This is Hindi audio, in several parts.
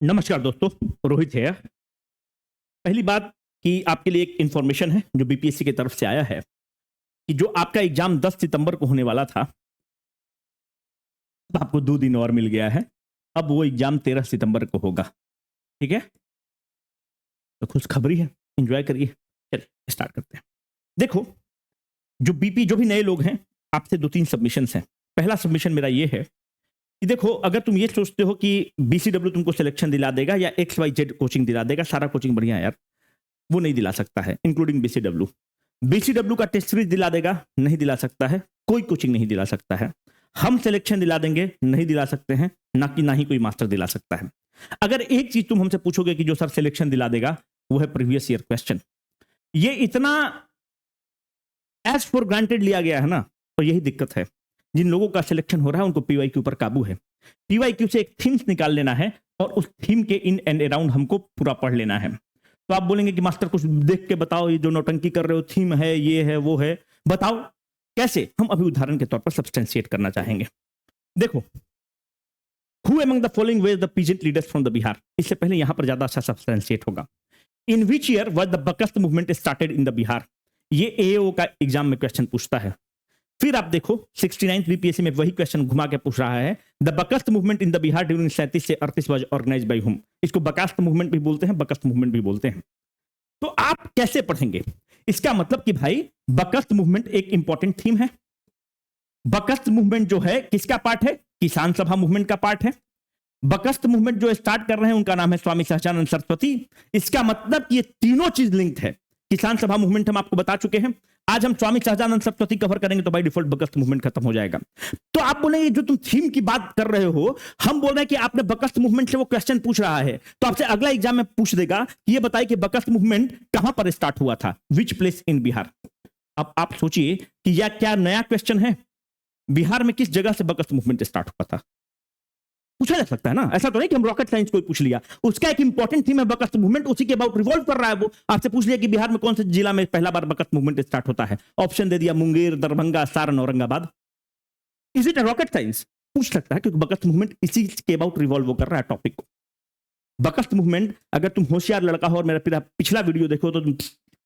नमस्कार दोस्तों, रोहित है। पहली बात कि आपके लिए एक इंफॉर्मेशन है जो बीपीएससी की तरफ से आया है कि जो आपका एग्जाम 10 सितंबर को होने वाला था, अब आपको 2 दिन और मिल गया है। अब वो एग्जाम 13 सितंबर को होगा। ठीक है, तो खुशखबरी है, एंजॉय करिए। चलिए स्टार्ट करते हैं। देखो, जो भी नए लोग हैं, आपसे 2-3 सबमिशंस हैं। पहला सबमिशन मेरा ये है कि देखो, अगर तुम ये सोचते हो कि बीसीडब्ल्यू तुमको सिलेक्शन दिला देगा या XYZ कोचिंग दिला देगा, सारा कोचिंग बढ़िया है यार, वो नहीं दिला सकता है, इंक्लूडिंग बीसीडब्ल्यू। बीसीडब्ल्यू का टेस्ट सीरीज दिला देगा, नहीं दिला सकता है। कोई कोचिंग नहीं दिला सकता है। हम सिलेक्शन दिला देंगे, नहीं दिला सकते हैं। ना ही कोई मास्टर दिला सकता है। अगर एक चीज तुम हमसे पूछोगे कि जो सर सिलेक्शन दिला देगा, वो है प्रीवियस ईयर क्वेश्चन। ये इतना एज फॉर ग्रांटेड लिया गया है ना, तो यही दिक्कत है। जिन लोगों का सिलेक्शन हो रहा है उनको पीवाईक्यू पर काबू है। पीवाईक्यू से एक थीम्स निकाल लेना है और उस थीम के इन एंड अराउंड हमको पूरा पढ़ लेना है। तो आप बोलेंगे कि मास्टर कुछ देख के बताओ, ये जो नौटंकी कर रहे हो, थीम है, ये है, वो है, बताओ कैसे। हम अभी उदाहरण के तौर पर सब्सटेंशिएट करना चाहेंगे। देखो, who among the following was the peasant leaders from the Bihar. इससे पहले यहां पर ज्यादा अच्छा सब्सटेंशिएट होगा। In which year was the Bakasht movement started in the Bihar. ये एओ का एग्जाम में क्वेश्चन पूछता है। फिर आप देखो, 69 बीपीएससी में वही क्वेश्चन घुमा के पूछ रहा है। The Bakasht movement in the Bihar during 37 से 38 वाज ऑर्गेनाइज्ड बाय हुम। इसको बकास्त मूवमेंट भी बोलते हैं, बकस्त मूवमेंट भी बोलते हैं। तो आप कैसे पढ़ेंगे? इसका मतलब कि भाई, बकस्त मूवमेंट एक इंपॉर्टेंट थीम है। बकस्त मूवमेंट जो है किसका पार्ट है? किसान सभा मूवमेंट का पार्ट है। बकस्त मूवमेंट जो स्टार्ट कर रहे हैं उनका नाम है स्वामी सहजानंद सरस्वती। इसका मतलब कि ये तीनों चीज लिंक्ड है। किसान सभा मूवमेंट हम आपको बता चुके हैं। आज हम स्वामी सहजानंद सरस्वती कवर करेंगे तो बाय डिफॉल्ट बकस्त मूवमेंट खत्म हो जाएगा। तो आप बोलेंगे जो तुम थीम की बात कर रहे हो, हम बोल रहे हैं कि आपने बकस्त मूवमेंट से वो क्वेश्चन पूछ रहा है, तो आपसे अगला एग्जाम में पूछ देगा कि ये बताइए कि बकस्त मूवमेंट कहां पर स्टार्ट हुआ था, विच प्लेस इन बिहार। अब आप सोचिए कि यह क्या नया क्वेश्चन है। बिहार में किस जगह से बकस्त मूवमेंट स्टार्ट हुआ था, पूछा जा सकता है ना। ऐसा तो नहीं कि हम रॉकेट साइंस कोई पूछ लिया। उसका एक इंपॉर्टेंट थीम है बकस्त मूवमेंट, उसी के अबाउट रिवॉल्व कर रहा है। वो आपसे पूछ लिया कि बिहार में कौन से जिला में पहला बार बकस्त मूवमेंट स्टार्ट होता है, ऑप्शन दे दिया Munger, Darbhanga, Saran, Aurangabad. Is it a rocket science? पूछ सकता है, क्योंकि बकस्त मूवमेंट इसी के अबाउट रिवॉल्व कर रहा है टॉपिक को। बकस्त मूवमेंट, अगर तुम होशियार लड़का हो और मेरा पिछला वीडियो देखो तो तुम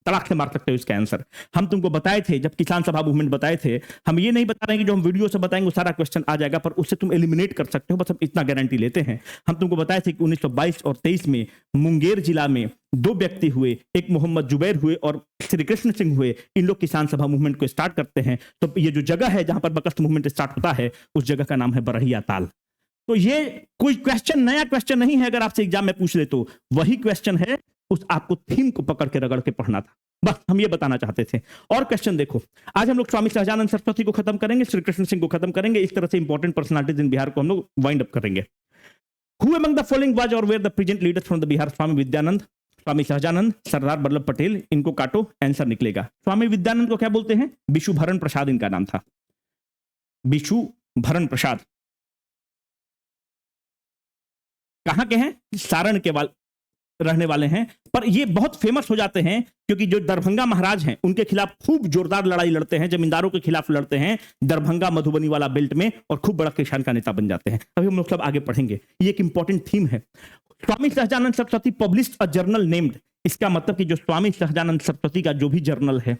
तलाक से मार सकते हो इसका आंसर। हम तुमको बताए थे, जब किसान सभा मूवमेंट बताए थे, हम ये नहीं बता रहे हैं कि जो हम वीडियो से बताएंगे वो सारा क्वेश्चन आ जाएगा, पर उससे तुम एलिमिनेट कर सकते हो, बस हम इतना गारंटी लेते हैं। हम तुमको बताए थे कि 1922 और 23 में मुंगेर जिला में 2 व्यक्ति हुए, एक मोहम्मद जुबैर हुए और श्री कृष्ण सिंह हुए। इन लोग किसान सभा मूवमेंट को स्टार्ट करते हैं। तो ये जो जगह है जहां पर बकस्त मूवमेंट स्टार्ट होता है, उस जगह का नाम है बरहिया ताल। तो ये कोई क्वेश्चन, नया क्वेश्चन नहीं है। अगर आपसे एग्जाम में पूछ ले तो वही क्वेश्चन है। उस आपको थीम को पकड़ के रगड़ के पढ़ना था, बस हम ये बताना चाहते थे। और क्वेश्चन देखो, आज हम लोग स्वामी सहजानंद सरस्वती को खत्म करेंगे, श्री कृष्ण सिंह को खत्म करेंगे। इस तरह से इंपॉर्टेंट पर्सनालिटीज इन बिहार को हम लोग वाइंड अप करेंगे। Who among the following was और were the present leaders from the Bihar? Swami Vidyanand, Swami Sahajanand, Sardar Vallabh Patel. इनको काटो, आंसर निकलेगा। स्वामी विद्यानंद को क्या बोलते हैं? विशु भरण प्रसाद इनका नाम था, विशु भरण प्रसाद। कहां के हैं? सारण के रहने वाले हैं। पर ये बहुत फेमस हो जाते हैं क्योंकि जो दरभंगा महाराज हैं उनके खिलाफ खूब जोरदार लड़ाई लड़ते हैं, जमींदारों के खिलाफ लड़ते हैं दरभंगा मधुबनी वाला बेल्ट में, और खूब बड़ा किसान का नेता बन जाते हैं। अभी हम लोग सब आगे पढ़ेंगे। ये एक इंपॉर्टेंट थीम है। Swami Sahajanand Saraswati published a journal named. इसका मतलब कि जो स्वामी सहजानंद सरस्वती का जो भी जर्नल है,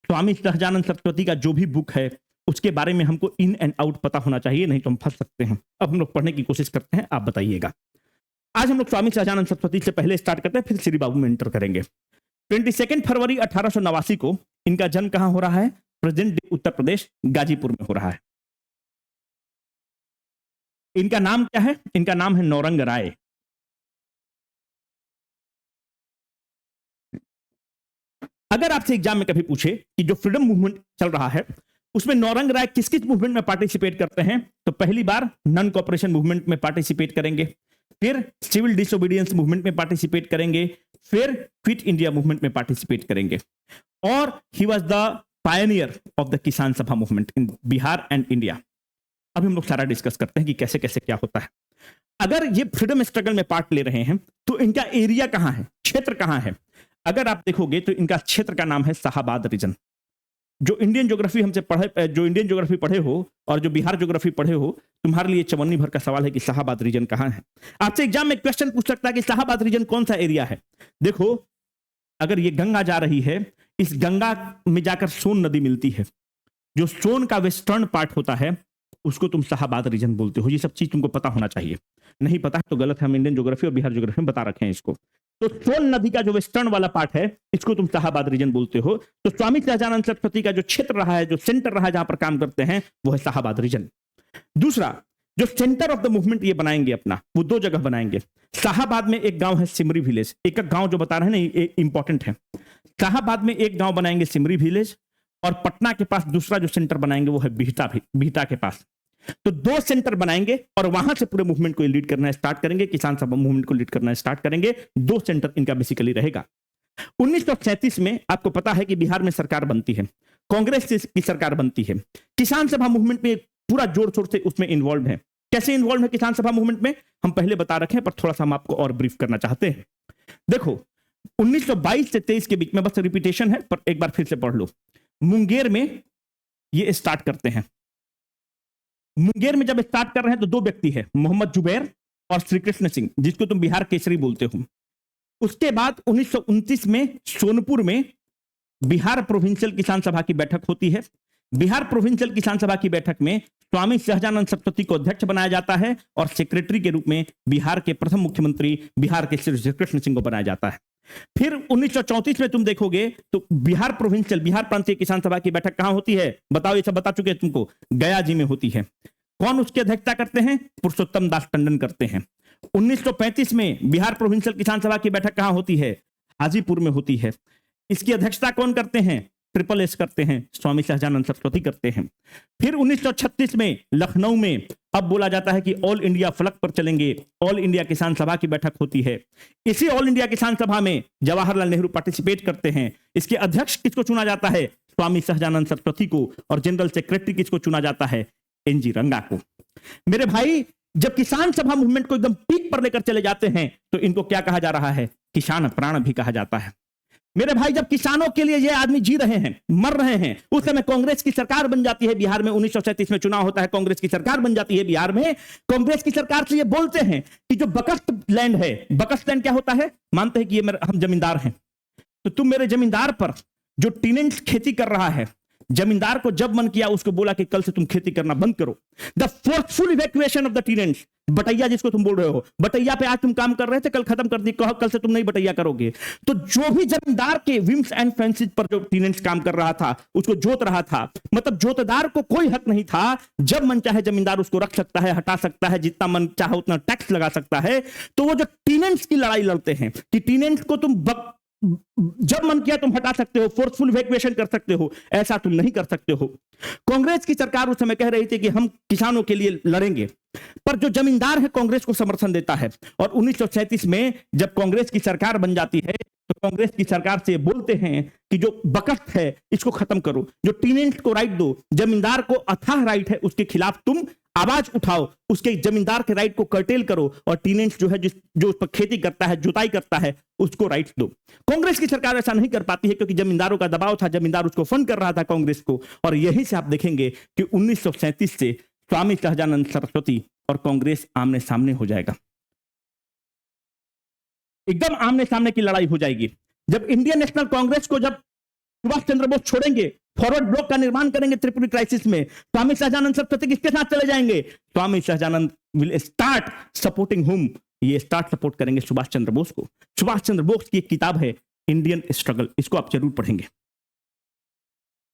स्वामी सहजानंद सरस्वती का जो भी बुक है, उसके बारे में हमको इन एंड आउट पता होना चाहिए, नहीं तो हम फंस सकते हैं। अब हम लोग पढ़ने की कोशिश करते हैं, आप बताइएगा। आज हम लोग स्वामी सहजानंद सरस्वती से पहले स्टार्ट करते हैं, फिर श्री बाबू में एंटर करेंगे। 22 फरवरी 1889 को इनका जन्म कहां हो रहा है? प्रेजेंट उत्तर प्रदेश, गाजीपुर में हो रहा है। इनका नाम क्या है? इनका नाम है नौरंग राय। अगर आपसे एग्जाम में कभी पूछे कि जो फ्रीडम मूवमेंट चल रहा है उसमें नौरंग राय किस किस मूवमेंट में पार्टिसिपेट करते हैं, तो पहली बार नॉन कॉपरेशन मूवमेंट में पार्टिसिपेट करेंगे, फिर सिविल डिसोबीडियंस मूवमेंट में पार्टिसिपेट करेंगे, फिर क्विट इंडिया मूवमेंट में पार्टिसिपेट करेंगे, और he was the Pioneer of the किसान सभा movement in Bihar and India. अब हम लोग सारा डिस्कस करते हैं कि कैसे कैसे क्या होता है। अगर ये फ्रीडम स्ट्रगल में पार्ट ले रहे हैं तो इनका एरिया कहां है, क्षेत्र कहां है? अगर आप देखोगे तो इनका क्षेत्र का नाम है शाहाबाद रीजन। जो इंडियन ज्योग्राफी हमसे पढ़े, जो इंडियन ज्योग्राफी पढ़े हो और जो बिहार ज्योग्राफी पढ़े हो, तुम्हारे लिए चवन्नी भर का सवाल है कि शाहाबाद रीजन कहां है। आपसे एग्जाम में क्वेश्चन पूछ सकता है कि शाहाबाद रीजन कौन सा एरिया है। देखो, अगर ये गंगा जा रही है, इस गंगा में जाकर सोन नदी मिलती है, जो सोन का वेस्टर्न पार्ट होता है उसको तुम शाहाबाद रीजन बोलते हो। ये सब चीज तुमको पता होना चाहिए, नहीं पता तो गलत है। हम इंडियन ज्योग्राफी और बिहार ज्योग्राफी में बता रखे हैं इसको। तो सोन नदी का जो वेस्टर्न वाला पार्ट है, इसको तुम शाहाबाद रीजन बोलते हो। तो स्वामी सहजानंद सरस्वती का जो क्षेत्र रहा है, जो सेंटर रहा है जहां पर काम करते हैं, वो है शाहाबाद रीजन। दूसरा, जो सेंटर ऑफ द मूवमेंट ये बनाएंगे अपना, वो दो जगह बनाएंगे। शाहाबाद में एक गांव है सिमरी विलेज, एक गांव जो बता रहे हैं ना, ये इंपॉर्टेंट है। शाहाबाद में एक गांव बनाएंगे सिमरी विलेज, और पटना के पास दूसरा जो सेंटर बनाएंगे वो है बिहटा के पास। तो दो सेंटर बनाएंगे और वहां से पूरे मूवमेंट को लीड करना स्टार्ट करेंगे, किसान सभा मूवमेंट को लीड करना स्टार्ट करेंगे। दो सेंटर इनका बेसिकली रहेगा। 1937 में आपको पता है कि बिहार में सरकार बनती है, कांग्रेस की सरकार बनती है। किसान सभा मूवमेंट में पूरा जोर शोर से उसमें इन्वॉल्व है। कैसे इन्वॉल्व है किसान सभा मूवमेंट में, हम पहले बता रखे हैं, पर थोड़ा सा हम आपको और ब्रीफ करना चाहते हैं। देखो, 1922 से 23 के बीच में, बस रिपीटेशन है पर एक बार फिर से पढ़ लो। मुंगेर में ये स्टार्ट करते हैं। मुंगेर में जब स्टार्ट कर रहे हैं तो दो व्यक्ति है, मोहम्मद जुबैर और श्री कृष्ण सिंह, जिसको तुम बिहार केसरी बोलते हो। उसके बाद 1929 में सोनपुर में बिहार प्रोविंशियल किसान सभा की बैठक होती है। बिहार प्रोविंशियल किसान सभा की बैठक में स्वामी सहजानंद सरस्वती को अध्यक्ष बनाया जाता है और सेक्रेटरी के रूप में बिहार के प्रथम मुख्यमंत्री बिहार के श्री कृष्ण सिंह को बनाया जाता है। फिर 1934 में तुम देखोगे तो बिहार प्रांतीय किसान सभा की बैठक कहां होती है, बताओ, ये सब बता चुके हैं तुमको, गया जी में होती है। कौन उसकी अध्यक्षता करते हैं, पुरुषोत्तम दास टंडन करते हैं। 1935 में बिहार प्रोविंशियल किसान सभा की बैठक कहां होती है, हाजीपुर में होती है। इसकी अध्यक्षता कौन करते हैं, ट्रिपल एस करते हैं, स्वामी सहजानंद सरस्वती करते हैं। फिर 1936 में लखनऊ में अब बोला जाता है कि ऑल इंडिया फलक पर चलेंगे, ऑल इंडिया किसान सभा की बैठक होती है। इसी ऑल इंडिया किसान सभा में जवाहरलाल नेहरू पार्टिसिपेट करते हैं। इसके अध्यक्ष किसको चुना जाता है, स्वामी सहजानंद सरस्वती को, और जनरल सेक्रेटरी किसको चुना जाता है, एनजी रंगा को। मेरे भाई, जब किसान सभा मूवमेंट को एकदम पीक पर लेकर चले जाते हैं तो इनको क्या कहा जा रहा है, किसान प्राण भी कहा जाता है। मेरे भाई, जब किसानों के लिए ये आदमी जी रहे हैं, मर रहे हैं, उस समय कांग्रेस की सरकार बन जाती है बिहार में। 1937 में चुनाव होता है, कांग्रेस की सरकार बन जाती है बिहार में। कांग्रेस की सरकार से ये बोलते हैं कि जो बकस्ट लैंड है, बकस्ट लैंड क्या होता है, मानते हैं कि ये हम जमींदार हैं, तो तुम मेरे जमींदार पर जो टीनेंट्स खेती कर रहा है, जमींदार को जब मन किया उसको बोला कि कल से तुम खेती करना बंद करो। The forceful evacuation of the tenants, बटैया जिसको तुम बोल रहे हो, बटैया पे आज तुम काम कर रहे थे, कल खत्म कर दी, कल से तुम नहीं बटैया करोगे। तो जो भी जमींदार के विम्स एंड फेंसिस पर जो टीनेंट्स काम कर रहा था, उसको जोत रहा था, मतलब जोतदार को कोई हक नहीं था। जब मन चाहे जमींदार उसको रख सकता है, हटा सकता है, जितना मन चाहे उतना टैक्स लगा सकता है। तो वो जो टीनेंट्स की लड़ाई लड़ते हैं कि टीनेंट्स को तुम जब मन किया तुम हटा सकते हो, फोर्सफुल इवैक्यूएशन कर सकते हो, ऐसा तुम नहीं कर सकते हो। कांग्रेस की सरकार उस समय कह रही थी कि हम किसानों के लिए लड़ेंगे, पर जो जमींदार है कांग्रेस को समर्थन देता है। और 1937 में जब कांग्रेस की सरकार बन जाती है तो कांग्रेस की सरकार से बोलते हैं कि जो बकस्ट है इसको खत्म करो, जो टीनेंट्स को राइट दो, जमींदार को अथाह राइट है, उसके खिलाफ तुम आवाज उठाओ, उसके जमींदार के राइट को कर्टेल करो, और टीनेंट्स जो है जो उस पर खेती करता है, जुताई करता है, उसको राइट दो। कांग्रेस की सरकार ऐसा नहीं कर पाती है क्योंकि जमींदारों का दबाव था, जमींदार उसको फंड कर रहा था कांग्रेस को। और यहीं से आप देखेंगे कि 1937 से स्वामी सहजानंद सरस्वती और कांग्रेस आमने सामने हो जाएगा, एकदम आमने सामने की लड़ाई हो जाएगी। जब इंडियन नेशनल कांग्रेस को जब सुभाष चंद्र बोस छोड़ेंगे, फॉरवर्ड ब्लॉक का निर्माण करेंगे त्रिपुरी क्राइसिस में, स्वामी सहजानंद सरस्वती किसके साथ चले जाएंगे, Swami Sahajanand will start supporting हुम, ये स्टार्ट सपोर्ट करेंगे सुभाष चंद्र बोस को। सुभाष चंद्र बोस की एक किताब है इंडियन स्ट्रगल, इसको आप जरूर पढ़ेंगे,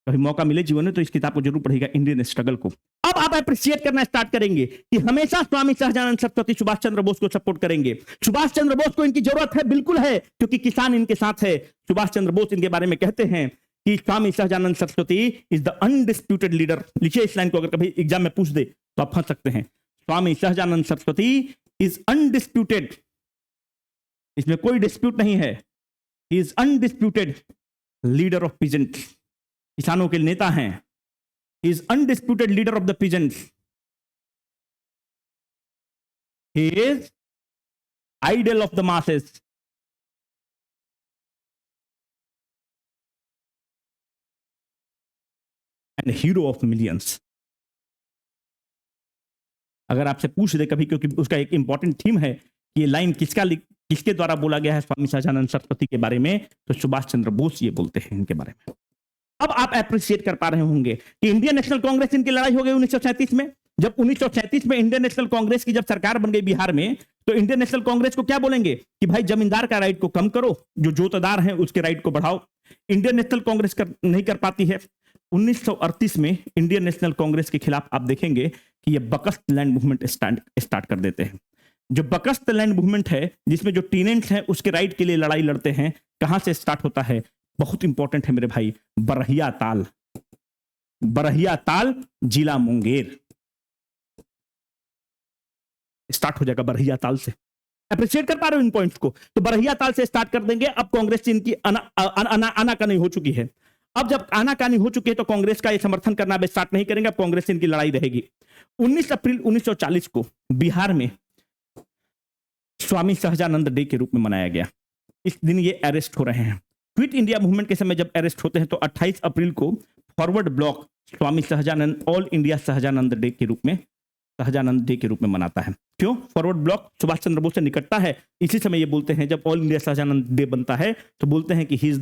कभी मौका मिले जीवन में तो इस किताब को जरूर पढ़ेगा, इंडियन स्ट्रगल को। अब आप अप्रिशिएट करना स्टार्ट करेंगे कि हमेशा स्वामी सहजानंद सरस्वती सुभाष चंद्र बोस को सपोर्ट करेंगे। सुभाष चंद्र बोस को इनकी जरूरत है, बिल्कुल है, क्योंकि किसान इनके साथ है। सुभाष चंद्र बोस इनके बारे में कहते हैं कि Swami Sahajanand Saraswati is the undisputed leader. लिखिए इस लाइन को, अगर कभी एग्जाम में पूछ दे तो आप फंस सकते हैं। स्वामी सहजानंद सरस्वती इज अनडिस्प्यूटेड, इसमें कोई डिस्प्यूट नहीं है, is undisputed leader of peasants, किसानों के नेता हैं। He is undisputed leader of the peasants. He is idol of the masses. And hero of millions. अगर आपसे पूछ दे कभी, क्योंकि उसका एक इंपॉर्टेंट थीम है कि ये लाइन किसके द्वारा बोला गया है स्वामी सहजानंद सरस्वती के बारे में, तो सुभाष चंद्र बोस ये बोलते हैं इनके बारे में। अब आप अप्रिशिएट कर पा रहे होंगे कि इंडियन नेशनल कांग्रेस इनकी लड़ाई हो गई 1937 में। जब 1937 में इंडियन नेशनल कांग्रेस की जब सरकार बन गई बिहार में, तो इंडियन नेशनल कांग्रेस को क्या बोलेंगे कि भाई जमींदार का राइट को कम करो, जो जोतदार हैं उसके राइट को बढ़ाओ। इंडियन नेशनल कांग्रेस नहीं कर पाती है। 1938 में इंडियन नेशनल कांग्रेस के खिलाफ आप देखेंगे कि ये बकस्त लैंड मूवमेंट स्टार्ट कर देते हैं। जो बकस्त लैंड मूवमेंट है, जिसमें जो टीनेंट्स हैं उसके राइट के लिए लड़ाई लड़ते हैं, कहां से स्टार्ट होता है, बहुत इंपॉर्टेंट है मेरे भाई, बरहिया ताल जिला मुंगेर स्टार्ट हो जाएगा, बरहिया ताल से। अप्रिशिएट कर पा रहे हो इन पॉइंट्स को? तो बरहिया ताल से स्टार्ट कर देंगे। अब कांग्रेस इनकी आनाकानी हो चुकी है। अब जब आनाकानी हो चुकी है तो कांग्रेस का ये समर्थन करना अब स्टार्ट नहीं करेंगे, अब कांग्रेस से इनकी लड़ाई रहेगी। 19 अप्रैल 1940 को बिहार में स्वामी सहजानंद डे के रूप में मनाया गया। इस दिन ये अरेस्ट हो रहे हैं। क्विट इंडिया मूवमेंट के समय जब अरेस्ट होते हैं तो 28 अप्रैल को Forward Bloc Swami Sahajanand all India Sahajanand day के रूप में मनाता है। क्यों? फॉरवर्ड ब्लॉक सुभाष चंद्र बोस से निकटता है, इसी समय ये बोलते हैं, जब ऑल इंडिया सहजानंद डे बनता है तो बोलते हैं कि he is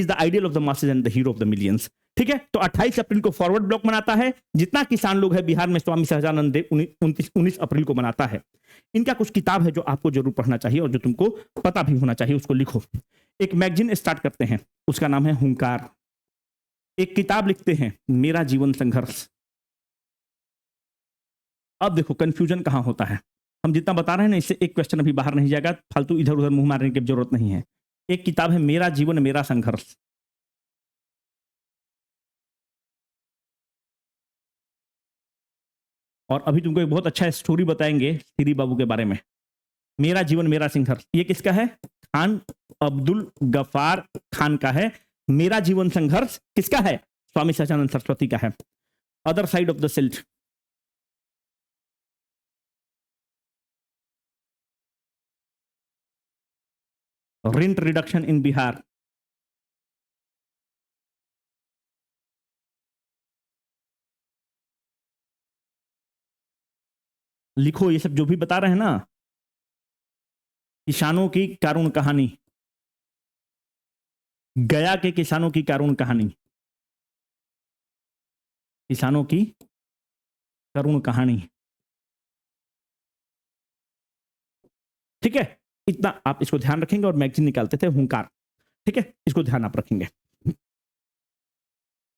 the ideal of the masses and the hero of the millions. ठीक है, तो 28 अप्रैल को फॉरवर्ड ब्लॉक मनाता है। जितना किसान लोग है बिहार में स्वामी सहजानंद डे 19 अप्रैल को मनाता है। इनका कुछ किताब है जो आपको जरूर पढ़ना चाहिए और जो तुमको पता भी होना चाहिए, उसको लिखो। एक मैगजीन स्टार्ट करते हैं, उसका नाम है हुंकार। एक किताब लिखते हैं, मेरा जीवन संघर्ष। अब देखो कंफ्यूजन कहां होता है। हम जितना बता रहे हैं ना, इससे एक क्वेश्चन अभी बाहर नहीं जाएगा, फालतू इधर उधर मुंह मारने की जरूरत नहीं है। एक किताब है मेरा जीवन मेरा संघर्ष। और अभी तुमको एक बहुत अच्छा स्टोरी बताएंगे श्री बाबू के बारे में। मेरा जीवन मेरा संघर्ष ये किसका है? खान अब्दुल गफार खान का है। मेरा जीवन संघर्ष किसका है? स्वामी सहजानंद सरस्वती का है। Other side of the silt, rent reduction in Bihar, लिखो ये सब जो भी बता रहे हैं ना। किसानों की कारुण कहानी, गया के किसानों की कारुण कहानी, किसानों की करुण कहानी। ठीक है, इतना आप इसको ध्यान रखेंगे। और मैगजीन निकालते थे हुंकार। ठीक है, इसको ध्यान आप रखेंगे।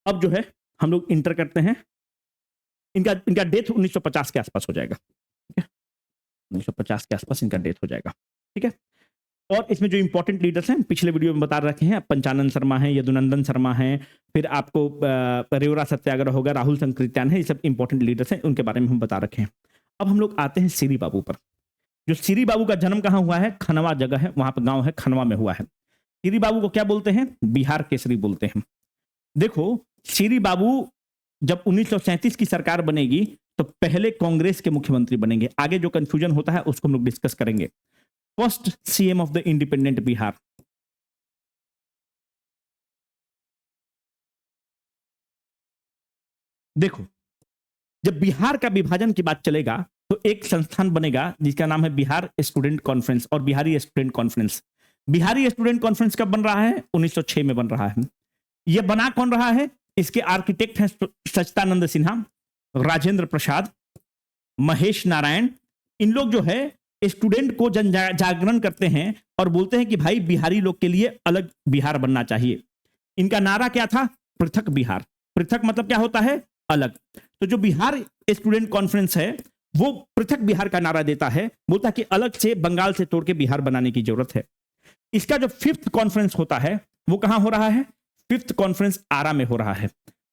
अब जो है हम लोग इंटर करते हैं। इनका डेथ 1950 के आसपास हो जाएगा। ठीक है, 1950 के आसपास इनका डेथ हो जाएगा। ठीक है, और इसमें जो इंपॉर्टेंट लीडर्स हैं पिछले वीडियो में बता रखे हैं, पंचानन शर्मा है, यदुनंदन शर्मा है, फिर आपको रेवरा सत्याग्रह होगा, राहुल संकृत्यान है, ये सब इंपॉर्टेंट लीडर्स हैं, उनके बारे में हम बता रखे हैं। अब हम लोग आते हैं श्री बाबू पर। जो श्री बाबू का जन्म कहां हुआ है? खनवा जगह है, वहां पर गांव है, खनवा में हुआ है। श्री बाबू को क्या बोलते हैं? बिहार केसरी बोलते हैं। देखो, श्री बाबू जब 1937 की सरकार बनेगी तो पहले कांग्रेस के मुख्यमंत्री बनेंगे। आगे जो कंफ्यूजन होता है उसको हम लोग डिस्कस करेंगे। First CM of the independent Bihar. देखो, जब बिहार का विभाजन की बात चलेगा तो एक संस्थान बनेगा जिसका नाम है बिहार स्टूडेंट कॉन्फ्रेंस और Bihari student conference. Bihari student conference कब बन रहा है? 1906 में बन रहा है। यह बना कौन रहा है? इसके आर्किटेक्ट हैं सच्चिदानंद सिन्हा, राजेंद्र प्रसाद, महेश नारायण। इन लोग जो है स्टूडेंट को जन जागरण करते हैं और बोलते हैं कि भाई बिहारी लोग के लिए अलग बिहार बनना चाहिए। इनका नारा क्या था? पृथक बिहार। पृथक मतलब क्या होता है? अलग। तो जो बिहार स्टूडेंट कॉन्फ्रेंस है वो पृथक बिहार का नारा देता है, बोलता है कि अलग से बंगाल से तोड़ के बिहार बनाने की जरूरत है। इसका जो 5th कॉन्फ्रेंस होता है वो कहां हो रहा है? 5th कॉन्फ्रेंस आरा में हो रहा है।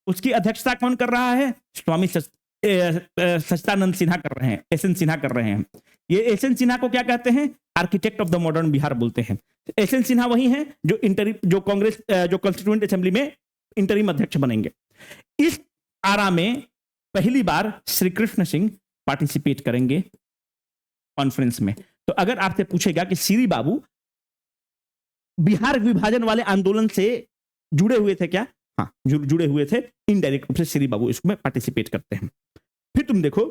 उसकी अध्यक्षता कौन कर रहा है? स्वामी सच्चिदानंद सिन्हा कर रहे हैं, एस एन सिन्हा कर रहे हैं। ये एस एन सिन्हा को क्या कहते हैं? Architect of the modern Bihar बोलते हैं। एस एन सिन्हा वही हैं जो कांग्रेस जो कॉन्स्टिट्यूएंट असेंबली में इंटरिम अध्यक्ष बनेंगे। इस आरा में पहली बार श्री कृष्ण सिंह पार्टिसिपेट करेंगे कॉन्फ्रेंस में। तो अगर आपसे पूछेगा कि श्री बाबू बिहार विभाजन वाले आंदोलन से जुड़े हुए थे क्या? हाँ, जुड़े हुए थे। इनडायरेक्ट रूप से श्री बाबू इसमें पार्टिसिपेट करते हैं। फिर तुम देखो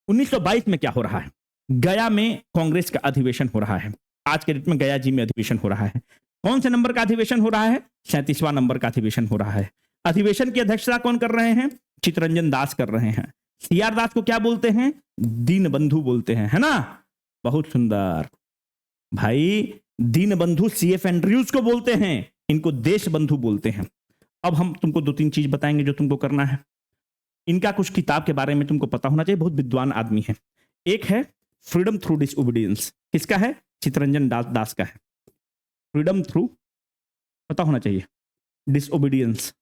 1922 में क्या हो रहा है, गया में कांग्रेस का अधिवेशन हो रहा है। आज के डेट में गया जी में अधिवेशन हो रहा है। कौन से नंबर का अधिवेशन हो रहा है? 37वां नंबर का अधिवेशन हो रहा है। अधिवेशन की अध्यक्षता कौन कर रहे हैं? चितरंजन दास कर रहे हैं। सीआर दास को क्या बोलते हैं? दीन बंधु बोलते हैं, है ना? बहुत सुंदर भाई, दीन बंधु सीएफ एंड्रयूज को बोलते हैं, इनको देश बंधु बोलते हैं। अब हम तुमको 2-3 चीज बताएंगे जो तुमको करना है। इनका कुछ किताब के बारे में तुमको पता होना चाहिए, बहुत विद्वान आदमी है। एक है फ्रीडम थ्रू डिसओबीडियंस, किसका है? चितरंजन दास का है। फ्रीडम थ्रू पता होना चाहिए, डिसओबीडियंस,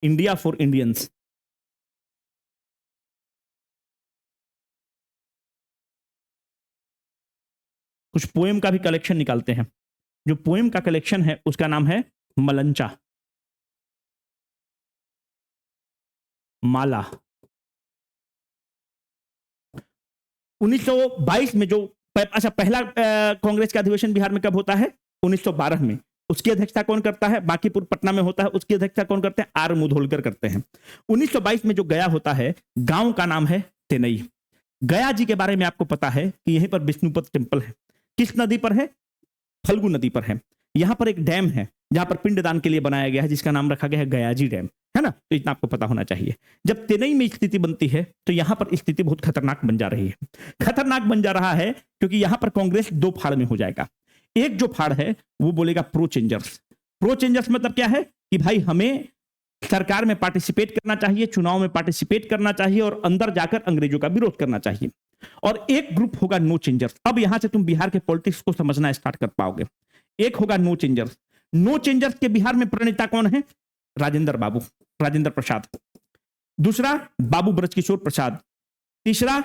इंडिया फॉर इंडियंस। कुछ पोएम का भी कलेक्शन निकालते हैं। जो पोएम का कलेक्शन है उसका नाम है मलंचा, माला। 1922 में जो अच्छा पहला कांग्रेस का अधिवेशन बिहार में कब होता है? 1912 में। उसकी अध्यक्षता कौन करता है? बांकीपुर पटना में होता है। उसकी अध्यक्षता कौन करते हैं? आर मुधोलकर करते हैं। 1922 में जो गया होता है, गांव का नाम है तेनई। गया जी के बारे में आपको पता है कि यहीं पर विष्णुपद टेम्पल है। किस नदी पर है? फल्गु नदी पर है। यहां पर एक डैम है जहां पर पिंडदान के लिए बनाया गया है, जिसका नाम रखा गया है गयाजी डैम, है ना? तो इतना आपको पता होना चाहिए। जब तेनई में स्थिति बनती है तो यहां पर स्थिति बहुत खतरनाक बन जा रही है। खतरनाक बन जा रहा है क्योंकि यहां पर कांग्रेस 2 फाड़ में हो जाएगा। एक जो फाड़ है वो बोलेगा प्रो चेंजर्स। प्रो चेंजर्स मतलब क्या है कि भाई हमें सरकार में पार्टिसिपेट करना चाहिए, चुनाव में पार्टिसिपेट करना चाहिए और अंदर जाकर अंग्रेजों का विरोध करना चाहिए। और एक ग्रुप होगा नो चेंजर्स। अब यहां से तुम बिहार के पॉलिटिक्स को समझना स्टार्ट कर पाओगे। एक होगा नो चेंजर्स। नो चेंजर्स के बिहार में प्रणेता कौन है? राजेंद्र बाबू, राजेंद्र प्रसाद। दूसरा बाबू ब्रजकिशोर प्रसाद। तीसरा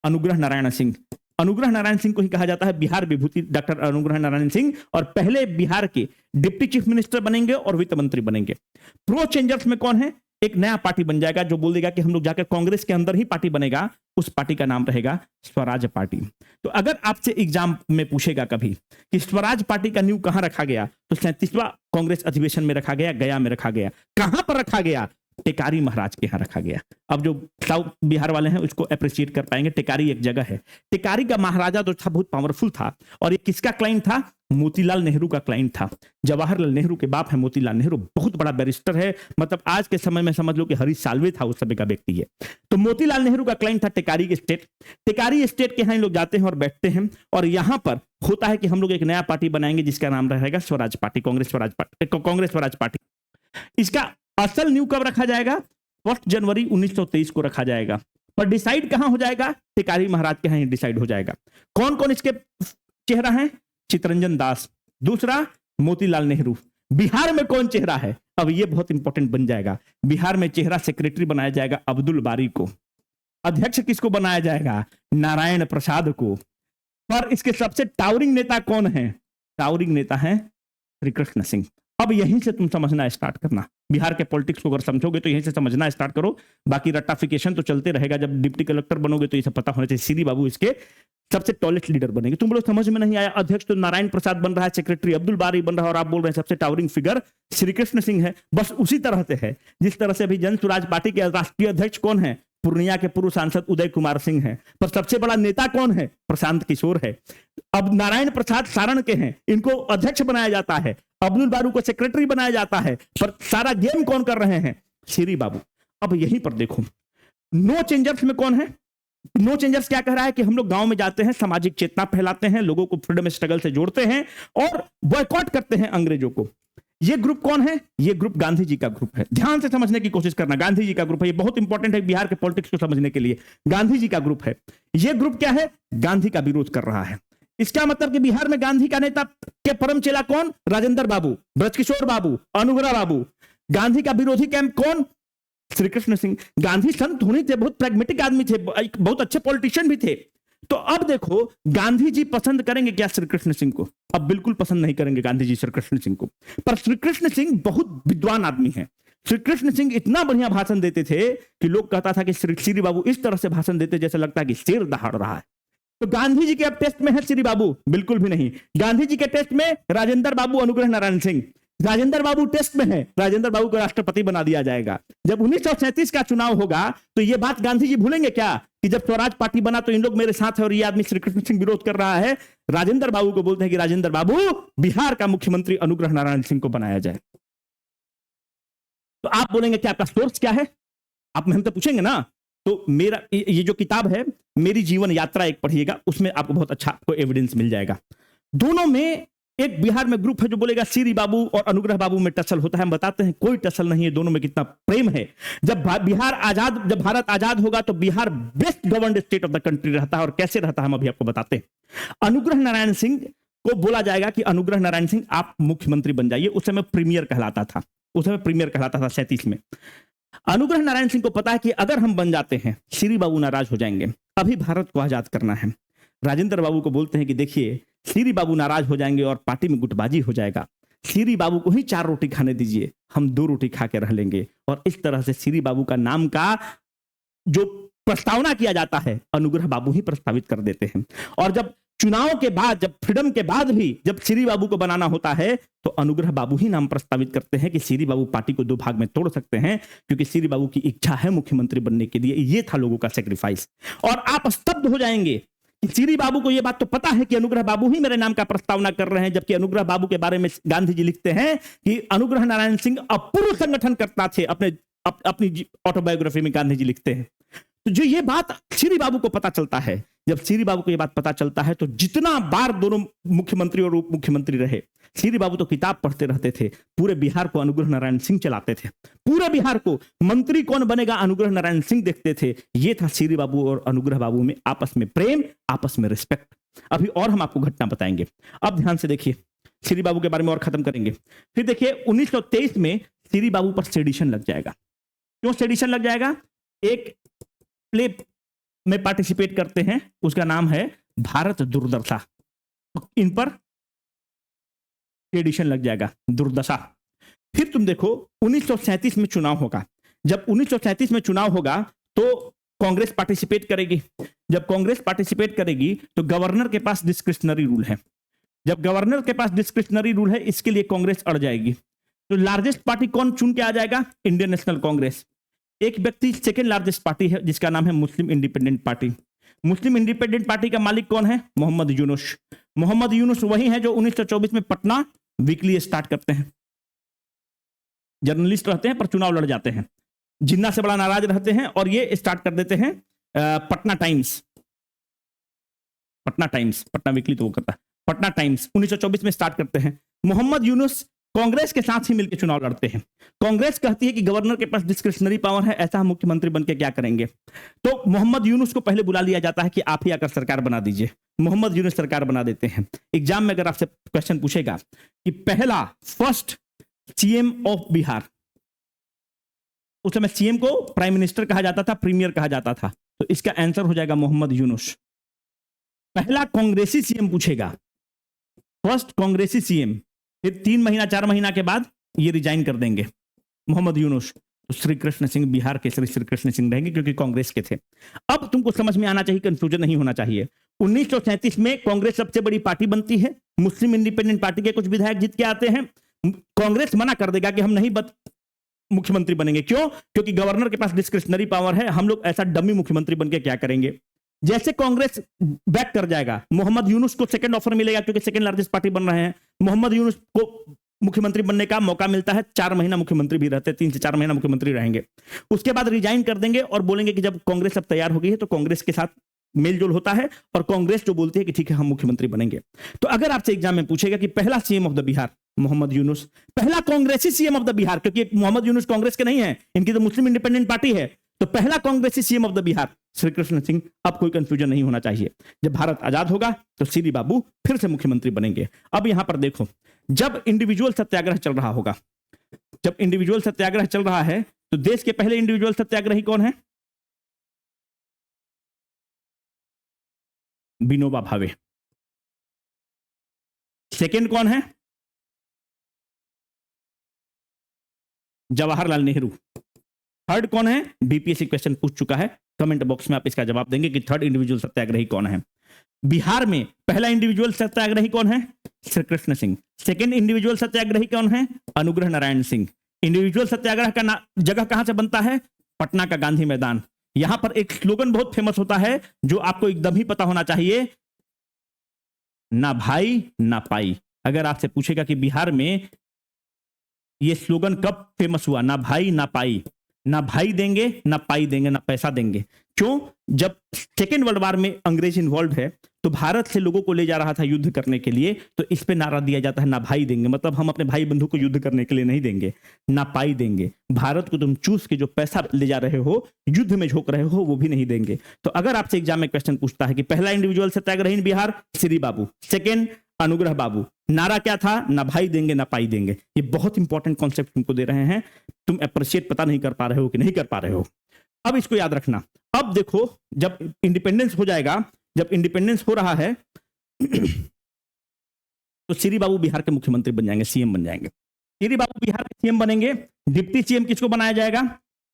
अनुग्रह नारायण सिंह। अनुग्रह नारायण सिंह को ही कहा जाता है बिहार विभूति, डॉक्टर अनुग्रह नारायण सिंह, और पहले बिहार के डिप्टी चीफ मिनिस्टर बनेंगे और वित्त मंत्री बनेंगे। प्रो चेंजर्स में कौन है? एक नया पार्टी बन जाएगा जो बोल देगा कि हम लोग जाकर कांग्रेस के अंदर ही पार्टी बनेगा। उस पार्टी का नाम रहेगा स्वराज पार्टी। तो अगर आपसे एग्जाम में पूछेगा कभी कि स्वराज पार्टी का न्यू कहां रखा गया, तो 37वां कांग्रेस अधिवेशन में रखा गया, गया में रखा गया। कहां पर रखा गया? टेकारी महाराज के यहाँ रखा गया। अब जो साउथ बिहार वाले हैं उसको अप्रिशिएट कर पाएंगे। टेकारी एक जगह है। टेकारी का महाराजा जो था बहुत पावरफुल था, और ये किसका क्लाइंट था? मोतीलाल नेहरू का क्लाइंट था। जवाहरलाल नेहरू के बाप है मोतीलाल नेहरू, बहुत बड़ा बैरिस्टर है, मतलब आज के समय में समझ लो कि हरीश साल्वे था उस समय का व्यक्ति है। तो मोतीलाल नेहरू का क्लाइंट था टेकारी स्टेट। टेकारी स्टेट के यहाँ लोग जाते हैं और बैठते हैं, और यहाँ पर होता है कि हम लोग एक नया पार्टी बनाएंगे जिसका नाम रहेगा Swaraj party, Congress Swaraj party, Congress Swaraj party. इसका असल न्यू कब रखा जाएगा? 1 जनवरी 1923 को रखा जाएगा। पर डिसाइड कहां हो जाएगा? टिकारी महाराज के यहां डिसाइड हो जाएगा। कौन कौन इसके चेहरा है? चितरंजन दास, दूसरा मोतीलाल नेहरू। बिहार में कौन चेहरा है? अब ये बहुत इंपॉर्टेंट बन जाएगा। बिहार में चेहरा सेक्रेटरी बनाया जाएगा अब्दुल बारी को। अध्यक्ष किसको बनाया जाएगा? नारायण प्रसाद को। पर इसके सबसे टावरिंग नेता कौन है? टावरिंग नेता है श्री कृष्ण सिंह। अब यहीं से तुम समझना स्टार्ट करना। बिहार के पॉलिटिक्स को अगर समझोगे तो यहीं से समझना स्टार्ट करो। बाकी रट्टाफिकेशन तो चलते रहेगा। जब डिप्टी कलेक्टर बनोगे तो ये सब पता होना चाहिए। श्री बाबू इसके सबसे टॉलेस्ट लीडर बनेंगे। तुम लोग समझ में नहीं आया? अध्यक्ष तो नारायण प्रसाद बन रहा है, सेक्रेटरी अब्दुल बारी बन रहा है, और आप बोल रहे हैं सबसे टावरिंग फिगर श्री कृष्ण सिंह है। बस उसी तरह से है जिस तरह से अभी जन स्वराज पार्टी के राष्ट्रीय अध्यक्ष कौन है? पूर्णिया के पूर्व सांसद उदय कुमार सिंह है। पर सबसे बड़ा नेता कौन है? प्रशांत किशोर है। अब नारायण प्रसाद सारण के हैं, इनको अध्यक्ष बनाया जाता है। अब्दुल बारू को सेक्रेटरी बनाया जाता है। पर सारा गेम कौन कर रहे हैं? श्री बाबू। अब यहीं पर देखो नो चेंजर्स में कौन है? नो चेंजर्स क्या कह रहा है कि हम लोग गांव में जाते हैं, सामाजिक चेतना फैलाते हैं, लोगों को फ्रीडम स्ट्रगल से जोड़ते हैं और बॉयकॉट करते हैं अंग्रेजों को। ये ग्रुप कौन है? ये ग्रुप गांधी जी का ग्रुप है। ध्यान से समझने की कोशिश करना। गांधी जी का ग्रुप है, ये बहुत इंपॉर्टेंट है बिहार के पॉलिटिक्स को समझने के लिए। गांधी जी का ग्रुप है। ये ग्रुप क्या है? गांधी का विरोध कर रहा है। इसका मतलब कि बिहार में गांधी का नेता के परम चेला कौन? राजेंद्र बाबू, ब्रजकिशोर बाबू, अनुग्रह बाबू। गांधी का विरोधी कैंप कौन? श्री कृष्ण सिंह। गांधी संत धोनी थे, बहुत प्रैग्मेटिक आदमी थे, बहुत अच्छे पॉलिटिशियन भी थे। तो अब देखो गांधी जी पसंद करेंगे क्या श्री कृष्ण सिंह को? अब बिल्कुल पसंद नहीं करेंगे गांधी जी श्री कृष्ण सिंह को। पर श्री कृष्ण सिंह बहुत विद्वान आदमी है। श्री कृष्ण सिंह इतना बढ़िया भाषण देते थे कि लोग कहता था कि श्री बाबू इस तरह से भाषण देते जैसे लगता है कि शेर दहाड़ रहा है। तो गांधी जी के अब टेस्ट में है श्री बाबू? बिल्कुल भी नहीं। गांधी जी के टेस्ट में राजेंद्र बाबू, अनुग्रह नारायण सिंह। राजेंद्र बाबू टेस्ट में है, राजेंद्र बाबू को राष्ट्रपति बना दिया जाएगा। जब 1937 का चुनाव होगा तो ये बात गांधी जी भूलेंगे क्या कि जब स्वराज पार्टी बना तो इन लोग मेरे साथ है और ये आदमी श्री कृष्ण सिंह विरोध कर रहा है। राजेंद्र बाबू को बोलते हैं कि राजेंद्र बाबू, बिहार का मुख्यमंत्री अनुग्रह नारायण सिंह को बनाया जाए। तो आप बोलेंगे कि आपका सोर्स क्या है, आप हमसे पूछेंगे ना। तो मेरा ये जो किताब है मेरी जीवन यात्रा एक पढ़िएगा, उसमें आपको बहुत अच्छा आपको एविडेंस मिल जाएगा। दोनों में एक बिहार में ग्रुप है जो बोलेगा श्री बाबू और अनुग्रह बाबू में टसल होता है। हम बताते हैं कोई टसल नहीं है, दोनों में कितना प्रेम है। जब भारत आजाद होगा तो Bihar best governed state of the country रहता है। और कैसे रहता है हम अभी आपको बताते हैं। अनुग्रह नारायण सिंह को बोला जाएगा कि अनुग्रह नारायण सिंह आप मुख्यमंत्री बन जाइए। उस समय प्रीमियर कहलाता था, 37 में। अनुग्रह नारायण सिंह को पता है कि अगर हम बन जाते हैं श्री बाबू नाराज हो जाएंगे, अभी भारत को आजाद करना है। राजेंद्र बाबू को बोलते हैं कि देखिए श्री बाबू नाराज हो जाएंगे और पार्टी में गुटबाजी हो जाएगा, श्री बाबू को ही 4 रोटी खाने दीजिए, हम 2 रोटी खा के रह लेंगे। और इस तरह से श्री बाबू का नाम का जो प्रस्तावना किया जाता है अनुग्रह बाबू ही प्रस्तावित कर देते हैं। और जब चुनाव के बाद, जब फ्रीडम के बाद भी जब श्री बाबू को बनाना होता है तो अनुग्रह बाबू ही नाम प्रस्तावित करते हैं कि श्री बाबू पार्टी को 2 भाग में तोड़ सकते हैं, क्योंकि श्री बाबू की इच्छा है मुख्यमंत्री बनने के लिए। ये था लोगों का सेक्रीफाइस। और आप स्तब्ध हो जाएंगे कि श्री बाबू को यह बात तो पता है कि अनुग्रह बाबू ही मेरे नाम का प्रस्तावना कर रहे हैं। जबकि अनुग्रह बाबू के बारे में गांधी जी लिखते हैं कि अनुग्रह नारायण सिंह अपूर्व संगठनकर्ता थे। अपनी ऑटोबायोग्राफी में गांधी जी लिखते हैं। तो जो ये बात श्री बाबू को पता चलता है, जब श्री बाबू को यह बात पता चलता है तो जितना बार दोनों मुख्यमंत्री और उप मुख्यमंत्री रहे, श्री बाबू तो किताब पढ़ते रहते थे। पूरे बिहार को अनुग्रह नारायण सिंह चलाते थे। पूरे बिहार को मंत्री कौन बनेगा अनुग्रह नारायण सिंह देखते थे। ये था श्री बाबू और अनुग्रह बाबू में आपस में प्रेम, आपस में रिस्पेक्ट। अभी और हम आपको घटना बताएंगे। अब ध्यान से देखिए, श्री बाबू के बारे में और खत्म करेंगे। फिर देखिए 1923 में श्री बाबू पर सेडिशन लग जाएगा। क्यों सेडिशन लग जाएगा? एक प्ले में पार्टिसिपेट करते हैं, उसका नाम है भारत दुर्दशा। इन पर एडिशन लग जाएगा, दुर्दशा। फिर तुम देखो 1937 में चुनाव होगा। जब 1937 में चुनाव होगा तो कांग्रेस पार्टिसिपेट करेगी। जब कांग्रेस पार्टिसिपेट करेगी तो गवर्नर के पास डिस्क्रिशनरी रूल है। जब गवर्नर के पास डिस्क्रिशनरी रूल है, इसके लिए कांग्रेस अड़ जाएगी। तो लार्जेस्ट पार्टी कौन चुन के आ जाएगा? Indian national Congress. एक व्यक्ति सेकेंड लार्जेस्ट पार्टी है जिसका नाम है मुस्लिम इंडिपेंडेंट पार्टी। मुस्लिम इंडिपेंडेंट पार्टी का मालिक कौन है? मोहम्मद यूनुस। मोहम्मद यूनुस वही है जो 1924 में पटना वीकली स्टार्ट करते हैं। जर्नलिस्ट रहते हैं पर चुनाव लड़ जाते हैं, जिन्ना से बड़ा नाराज रहते हैं और ये स्टार्ट कर देते हैं पटना टाइम्स। पटना वीकली तो वो करता है, पटना टाइम्स 1924 में स्टार्ट करते हैं। मोहम्मद यूनुस कांग्रेस के साथ ही मिलकर चुनाव लड़ते हैं। कांग्रेस कहती है कि गवर्नर के पास डिस्क्रिशनरी पावर है, ऐसा हम मुख्यमंत्री बनके क्या करेंगे। तो मोहम्मद यूनुस को पहले बुला लिया जाता है कि आप ही आकर सरकार बना दीजिए। मोहम्मद यूनुस सरकार बना देते हैं। एग्जाम में अगर आपसे क्वेश्चन पूछेगा कि पहला फर्स्ट सीएम ऑफ बिहार, उस समय सीएम को प्राइम मिनिस्टर कहा जाता था, प्रीमियर कहा जाता था, तो इसका आंसर हो जाएगा मोहम्मद यूनुस। पहला कांग्रेसी सीएम पूछेगा, फर्स्ट कांग्रेसी सीएम, फिर 3 महीना 4 महीना के बाद ये रिजाइन कर देंगे मोहम्मद यूनुस। तो श्री कृष्ण सिंह बिहार के श्री कृष्ण सिंह रहेंगे क्योंकि कांग्रेस के थे। अब तुमको समझ में आना चाहिए, कंफ्यूजन नहीं होना चाहिए। 1937 में कांग्रेस सबसे बड़ी पार्टी बनती है। मुस्लिम इंडिपेंडेंट पार्टी के कुछ विधायक जीत के आते हैं। कांग्रेस मना कर देगा कि हम नहीं मुख्यमंत्री बनेंगे। क्यों? क्योंकि गवर्नर के पास डिस्क्रिशनरी पावर है, हम लोग ऐसा डमी मुख्यमंत्री बन के क्या करेंगे। जैसे कांग्रेस बैक कर जाएगा, मोहम्मद यूनुस को सेकंड ऑफर मिलेगा क्योंकि सेकंड लार्जेस्ट पार्टी बन रहे हैं। मोहम्मद यूनुस को मुख्यमंत्री बनने का मौका मिलता है, 4 महीना मुख्यमंत्री भी रहते हैं, 3 से 4 महीना मुख्यमंत्री रहेंगे। उसके बाद रिजाइन कर देंगे और बोलेंगे कि जब कांग्रेस अब तैयार हो गई है तो कांग्रेस के साथ मेलजोल होता है और कांग्रेस जो बोलती है कि ठीक है हम मुख्यमंत्री बनेंगे। तो अगर आपसे एग्जाम में पूछेगा कि पहला CM of the Bihar Mohammad Yunus, पहला कांग्रेसी सीएम ऑफ द बिहार, क्योंकि मोहम्मद यूनुस कांग्रेस के नहीं है, इनकी तो मुस्लिम इंडिपेंडेंट पार्टी है, तो पहला कांग्रेसी CM of the Bihar Shri Krishna Singh. अब कोई कंफ्यूजन नहीं होना चाहिए। जब भारत आजाद होगा तो श्री बाबू फिर से मुख्यमंत्री बनेंगे। अब यहां पर देखो, जब इंडिविजुअल सत्याग्रह चल रहा होगा, जब इंडिविजुअल सत्याग्रह चल रहा है तो देश के पहले इंडिविजुअल सत्याग्रही कौन है? विनोबा भावे। सेकंड कौन है? जवाहरलाल नेहरू। थर्ड कौन है? बीपीएससी क्वेश्चन पूछ चुका है, कमेंट बॉक्स में आप इसका जवाब देंगे कि थर्ड इंडिविजुअल सत्याग्रही कौन है। बिहार में पहला इंडिविजुअल सत्याग्रही कौन है? श्री कृष्ण सिंह। सेकेंड इंडिविजुअल सत्याग्रही कौन है? अनुग्रह नारायण सिंह। इंडिविजुअल सत्याग्रह का जगह कहां से बनता है? पटना का गांधी मैदान। यहां पर एक स्लोगन बहुत फेमस होता है जो आपको एकदम ही पता होना चाहिए, ना भाई ना पाई। अगर आपसे पूछेगा कि बिहार में यह स्लोगन कब फेमस हुआ, ना भाई ना पाई, ना भाई देंगे ना पाई देंगे ना पैसा देंगे। क्यों? जब सेकेंड वर्ल्ड वॉर में अंग्रेज इन्वॉल्व है तो भारत से लोगों को ले जा रहा था युद्ध करने के लिए, तो इस पे नारा दिया जाता है ना भाई देंगे, मतलब हम अपने भाई बंधु को युद्ध करने के लिए नहीं देंगे, ना पाई देंगे। भारत को तुम चूस के जो पैसा ले जा रहे हो, युद्ध में झोंक रहे हो, वो भी नहीं देंगे। तो अगर आपसे एग्जाम में क्वेश्चन पूछता है कि पहला इंडिविजुअल सत्याग्रही बिहार श्री बाबू, सेकेंड अनुग्रह बाबू, नारा क्या था? ना भाई देंगे ना पाई देंगे। ये बहुत इंपॉर्टेंट कॉन्सेप्ट तुमको दे रहे हैं, तुम अप्रिशिएट पता नहीं कर पा रहे हो कि नहीं कर पा रहे हो। अब इसको याद रखना। अब देखो जब इंडिपेंडेंस हो जाएगा, जब इंडिपेंडेंस हो रहा है तो श्री बाबू बिहार के मुख्यमंत्री बन जाएंगे, सीएम बन जाएंगे। श्री बाबू बिहार के सीएम बनेंगे। डिप्टी सीएम किसको बनाया जाएगा?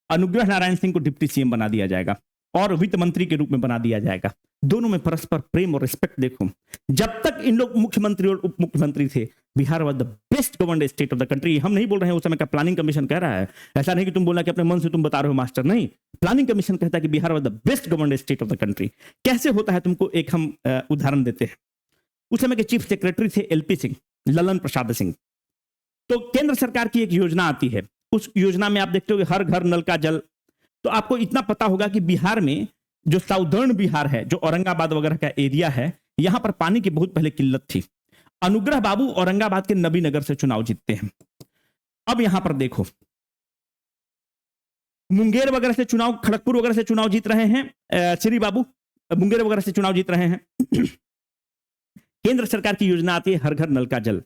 अनुग्रह नारायण सिंह को डिप्टी सीएम बना दिया जाएगा और वित्त मंत्री के रूप में बना दिया जाएगा। दोनों में परस्पर प्रेम और रिस्पेक्ट देखो। जब तक इन लोग मुख्यमंत्री और उप मुख्यमंत्री थे, Bihar was the best governed state of the country. हम नहीं बोल रहे हैं उस समय का प्लानिंग कमीशन कह रहा है, ऐसा नहीं कि तुम बोलना कि अपने मन से तुम बता रहे हो मास्टर, नहीं। प्लानिंग कमीशन कहता है कि Bihar was the best governed state of the country. कैसे होता है तुमको एक हम उदाहरण देते हैं। उस समय के चीफ सेक्रेटरी थे एलपी सिंह, ललन प्रसाद सिंह। तो केंद्र सरकार की एक योजना आती है, उस योजना में आप देखते हो कि हर घर नल का जल। तो आपको इतना पता होगा कि बिहार में जो साउदर्न बिहार है, जो औरंगाबाद वगैरह का एरिया है, यहां पर पानी की बहुत पहले किल्लत थी। अनुग्रह बाबू औरंगाबाद के नबीनगर से चुनाव जीतते हैं। अब यहां पर देखो, मुंगेर वगैरह से चुनाव, खड़गपुर वगैरह से चुनाव जीत रहे हैं श्री बाबू, मुंगेर वगैरह से चुनाव जीत रहे हैं। केंद्र सरकार की योजना आती है हर घर नल का जल,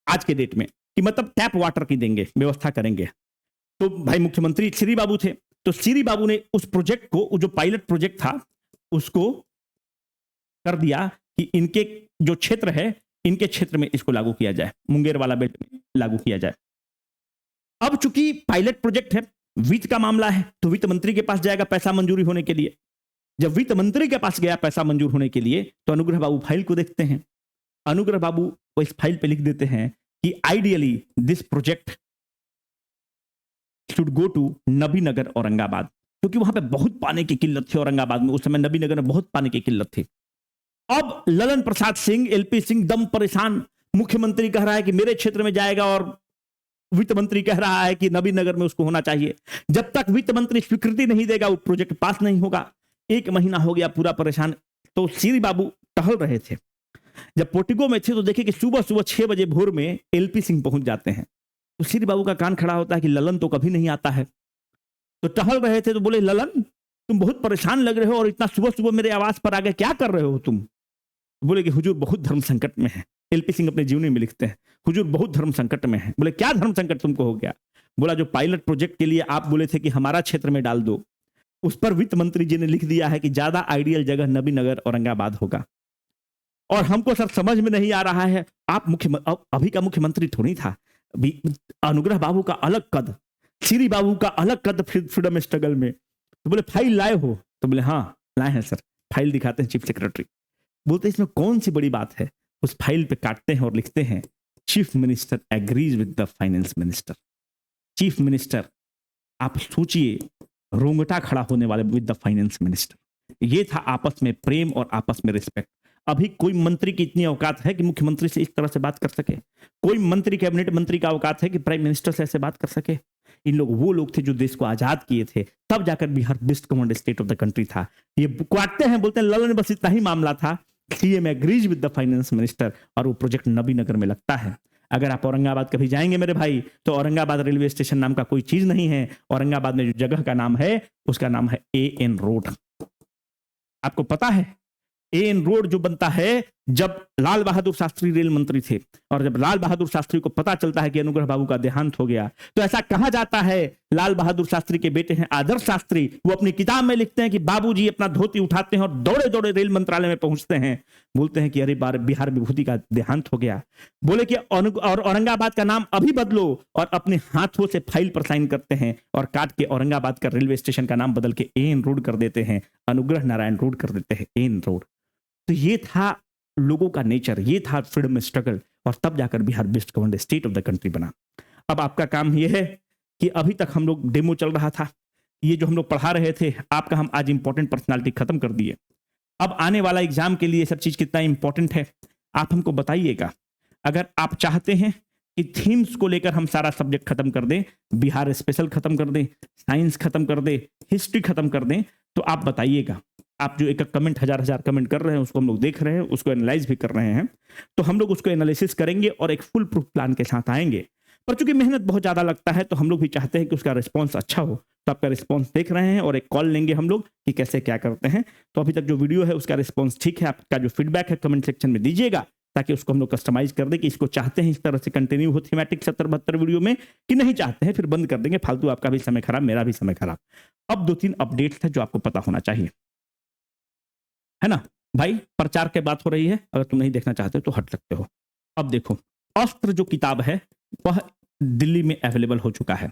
आज के डेट में, कि मतलब टैप वाटर की देंगे, व्यवस्था करेंगे। तो भाई मुख्यमंत्री श्री बाबू थे, तो श्री बाबू ने उस प्रोजेक्ट को, जो पायलट प्रोजेक्ट था, उसको कर दिया कि इनके जो क्षेत्र है, इनके क्षेत्र में इसको लागू किया जाए, मुंगेर वाला बेल्ट में लागू किया जाए। अब चूंकि पायलट प्रोजेक्ट है, वित्त का मामला है, तो वित्त मंत्री के पास जाएगा पैसा मंजूरी होने के लिए। जब वित्त मंत्री के पास गया पैसा मंजूर होने के लिए, तो अनुग्रह बाबू फाइल को देखते हैं। अनुग्रह बाबू वो इस फाइल पे लिख देते हैं कि ideally this project should go to Nabinagar Aurangabad, क्योंकि वहां पे बहुत पानी की किल्लत थी औरंगाबाद में। उस समय नबीनगर में बहुत पानी की किल्लत थी। अब ललन प्रसाद सिंह, एलपी सिंह दम परेशान, मुख्यमंत्री कह रहा है कि मेरे क्षेत्र में जाएगा और वित्त मंत्री कह रहा है कि नबीनगर में उसको होना चाहिए। जब तक वित्त मंत्री स्वीकृति नहीं देगा वो प्रोजेक्ट पास नहीं होगा। 1 महीना हो गया, पूरा परेशान। तो श्री बाबू टहल रहे थे, जब पोर्टिको में थे तो देखे कि सुबह सुबह 6 बजे भोर में एलपी सिंह पहुंच जाते हैं। तो श्री बाबू का कान खड़ा होता है कि ललन तो कभी नहीं आता है। तो टहल रहे थे तो बोले, ललन तुम बहुत परेशान लग रहे हो और इतना सुबह सुबह मेरे आवाज पर आ गए, क्या कर रहे हो तुम? बोले कि हुजूर बहुत धर्म संकट में है। एलपी सिंह अपने जीवनी में लिखते हैं, हुजूर बहुत धर्म संकट में है। बोले क्या धर्म संकट तुमको हो गया? बोला जो पायलट प्रोजेक्ट के लिए आप बोले थे कि हमारा क्षेत्र में डाल दो, उस पर वित्त मंत्री जी ने लिख दिया है कि ज्यादा आइडियल जगह नबीनगर औरंगाबाद होगा। और हमको सर समझ में नहीं आ रहा है, आप अभी का मुख्यमंत्री थोड़ी था। अनुग्रह बाबू का अलग कद, श्री बाबू का अलग कद फ्रीडम स्ट्रगल में। तो बोले फाइल लाए हो? तो बोले हाँ लाए हैं सर। फाइल दिखाते हैं चीफ सेक्रेटरी, बोलते हैं इसमें कौन सी बड़ी बात है? उस फाइल पे काटते हैं और लिखते हैं chief minister agrees with the finance minister. Chief minister, आप सोचिए, रोंगटा खड़ा होने वाले विद द फाइनेंस मिनिस्टर। ये था आपस में प्रेम और आपस में रिस्पेक्ट। अभी कोई मंत्री की इतनी औकात है कि मुख्यमंत्री से इस तरह से बात कर सके? कोई मंत्री, कैबिनेट मंत्री का औकात है कि प्राइम मिनिस्टर से ऐसे बात कर सके? इन लोग वो लोग थे जो देश को आजाद किए थे, तब जाकर Bihar best governed state of the country था। ये काटते हैं, बोलते हैं ललन बस इतना ही मामला था, CM agrees with the finance minister, और वो प्रोजेक्ट नबीनगर में लगता है। अगर आप औरंगाबाद कभी जाएंगे मेरे भाई, तो औरंगाबाद रेलवे स्टेशन नाम का कोई चीज नहीं है। औरंगाबाद में जो जगह का नाम है उसका नाम है एएन रोड। आपको पता है एएन रोड जो बनता है जब लाल बहादुर शास्त्री रेल मंत्री थे, और जब लाल बहादुर शास्त्री को पता चलता है कि अनुग्रह बाबू का देहांत हो गया, तो ऐसा कहा जाता है, लाल बहादुर शास्त्री के बेटे हैं आदर्श शास्त्री, वो अपनी किताब में लिखते हैं कि बाबूजी अपना धोती उठाते हैं और दौड़े दौड़े रेल मंत्रालय में पहुंचते हैं, बोलते हैं कि अरे बिहार विभूति का देहांत हो गया। बोले कि और औरंगाबाद का नाम अभी बदलो, और अपने हाथों से फाइल पर साइन करते हैं और काट के औरंगाबाद का रेलवे स्टेशन का नाम बदल के एएन रोड कर देते हैं, अनुग्रह नारायण रोड कर देते हैं एएन रोड। तो ये था लोगों का नेचर, ये था फ्रीडम स्ट्रगल, और तब जाकर Bihar best governed state of the country बना। अब आपका काम ये है कि अभी तक हम लोग डेमो चल रहा था, ये जो हम लोग पढ़ा रहे थे आपका, हम आज इंपॉर्टेंट पर्सनालिटी खत्म कर दिए। अब आने वाला एग्जाम के लिए सब चीज कितना इंपॉर्टेंट है आप हमको बताइएगा। अगर आप चाहते हैं कि थीम्स को लेकर हम सारा सब्जेक्ट खत्म कर दें, बिहार स्पेशल खत्म कर दें, साइंस खत्म कर दें, हिस्ट्री खत्म कर दें, तो आप बताइएगा। आप जो एक कमेंट हजार कमेंट कर रहे हैं उसको हम लोग देख रहे हैं, उसको एनालाइज भी कर रहे हैं, तो हम लोग उसको एनालिसिस करेंगे और एक फुल प्रूफ प्लान के साथ आएंगे। पर चूंकि मेहनत बहुत ज्यादा लगता है तो हम लोग भी चाहते हैं कि उसका रिस्पॉन्स अच्छा हो, तो आपका रिस्पॉन्स देख रहे हैं और एक कॉल लेंगे हम लोग कि कैसे क्या करते हैं। तो अभी तक जो वीडियो है उसका रिस्पॉन्स ठीक है, आपका जो फीडबैक है कमेंट सेक्शन में दीजिएगा, ताकि उसको हम लोग कस्टमाइज कर दें कि इसको चाहते हैं इस तरह से कंटिन्यू हो थीमेटिक 70-72 वीडियो में, कि नहीं चाहते हैं फिर बंद कर देंगे। फालतू आपका भी समय खराब, मेरा भी समय खराब। अब 2-3 अपडेट्स है जो आपको पता होना चाहिए, है ना भाई। प्रचार की बात हो रही है, अगर तुम नहीं देखना चाहते तो हट सकते हो। अब देखो, अस्त्र जो किताब है वह दिल्ली में अवेलेबल हो चुका है।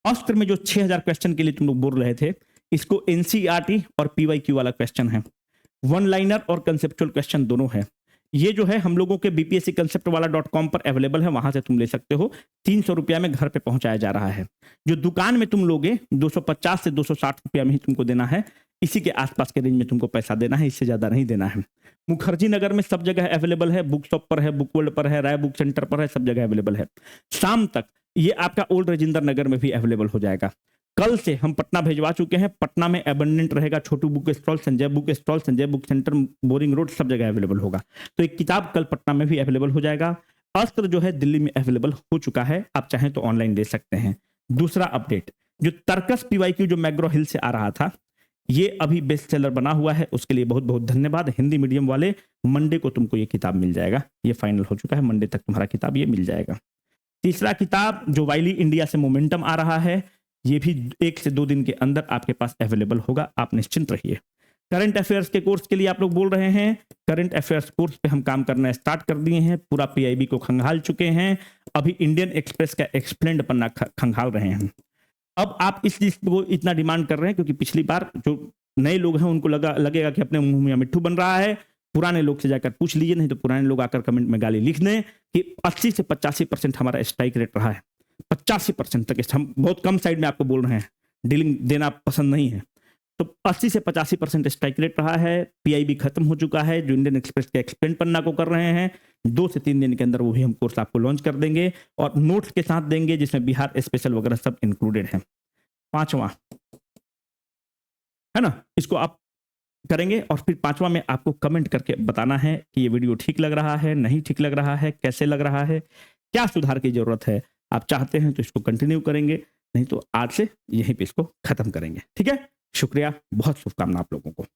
अस्त्र में जो 6000 क्वेश्चन के लिए तुम लोग बोल रहे थे, इसको एनसीईआरटी और पीवाईक्यू वाला क्वेश्चन है, वन लाइनर और कंसेप्चुअल क्वेश्चन दोनों है। ये जो है हम लोगों के बीपीएससी कंसेप्ट वाला .com पर अवेलेबल है, वहां से तुम ले सकते हो। 300 रुपया में घर पे पहुंचाया जा रहा है। जो दुकान में तुम लोगे 250 से 260 रुपया में ही तुमको देना है, इसी के आसपास के रेंज में तुमको पैसा देना है, इससे ज्यादा नहीं देना है। मुखर्जी नगर में सब जगह अवेलेबल है, बुक शॉप पर है, बुक वर्ल्ड पर है, राय बुक सेंटर पर है, सब जगह अवेलेबल है। शाम तक ये आपका ओल्ड राजेंद्र नगर में भी अवेलेबल हो जाएगा। कल से हम पटना भेजवा चुके हैं, पटना में एबंडेंट रहेगा, Chhotu book stall, Sanjay book stall, Sanjay book centre, Boring Road, सब जगह अवेलेबल होगा। तो एक किताब कल पटना में भी अवेलेबल हो जाएगा। अस्त्र जो है दिल्ली में अवेलेबल हो चुका है, आप चाहें तो ऑनलाइन ले सकते हैं। दूसरा अपडेट, जो तर्कस पीवाईक्यू जो मैग्रो हिल से आ रहा था, ये अभी बेस्ट सेलर बना हुआ है, उसके लिए बहुत बहुत धन्यवाद। हिंदी मीडियम वाले, मंडे को तुमको ये किताब मिल जाएगा, ये फाइनल हो चुका है, मंडे तक तुम्हारा किताब ये मिल जाएगा। तीसरा किताब जो वाइली इंडिया से मोमेंटम आ रहा है, ये भी 1 से 2 दिन के अंदर आपके पास अवेलेबल होगा, आप निश्चिंत रहिए। करंट अफेयर्स के कोर्स के लिए आप लोग बोल रहे हैं, करंट अफेयर्स कोर्स पे हम काम करना स्टार्ट कर दिए हैं, पूरा पीआईबी को खंगाल चुके हैं, अभी इंडियन एक्सप्रेस का एक्सप्लेन्ड पन्ना खंगाल रहे हैं। अब आप इस चीज को इतना डिमांड कर रहे हैं क्योंकि पिछली बार जो नए लोग हैं उनको लगेगा कि अपने मुंह में मिट्ठू बन रहा है। पुराने लोग से जाकर पूछ लीजिए, नहीं तो पुराने लोग आकर कमेंट में गाली लिख दें कि 80 से 85% हमारा स्ट्राइक रेट रहा है। 85% तक, हम बहुत कम साइड में आपको बोल रहे हैं, डीलिंग देना पसंद नहीं है। तो 80 से 85% स्ट्राइक रेट रहा है। पीआईबी खत्म हो चुका है, जो इंडियन एक्सप्रेस के एक्सप्लेन पन्ना को कर रहे हैं, 2 से 3 दिन के अंदर वो भी हम कोर्स आपको लॉन्च कर देंगे और नोट्स के साथ देंगे, जिसमें बिहार स्पेशल वगैरह सब इंक्लूडेड है। 5वां है ना, इसको आप करेंगे और फिर 5वां में आपको कमेंट करके बताना है कि ये वीडियो ठीक लग रहा है, नहीं ठीक लग रहा है, कैसे लग रहा है, क्या सुधार की जरूरत है। आप चाहते हैं तो इसको कंटिन्यू करेंगे, नहीं तो आज से यहीं पे इसको खत्म करेंगे। ठीक है, शुक्रिया, बहुत शुभकामना आप लोगों को।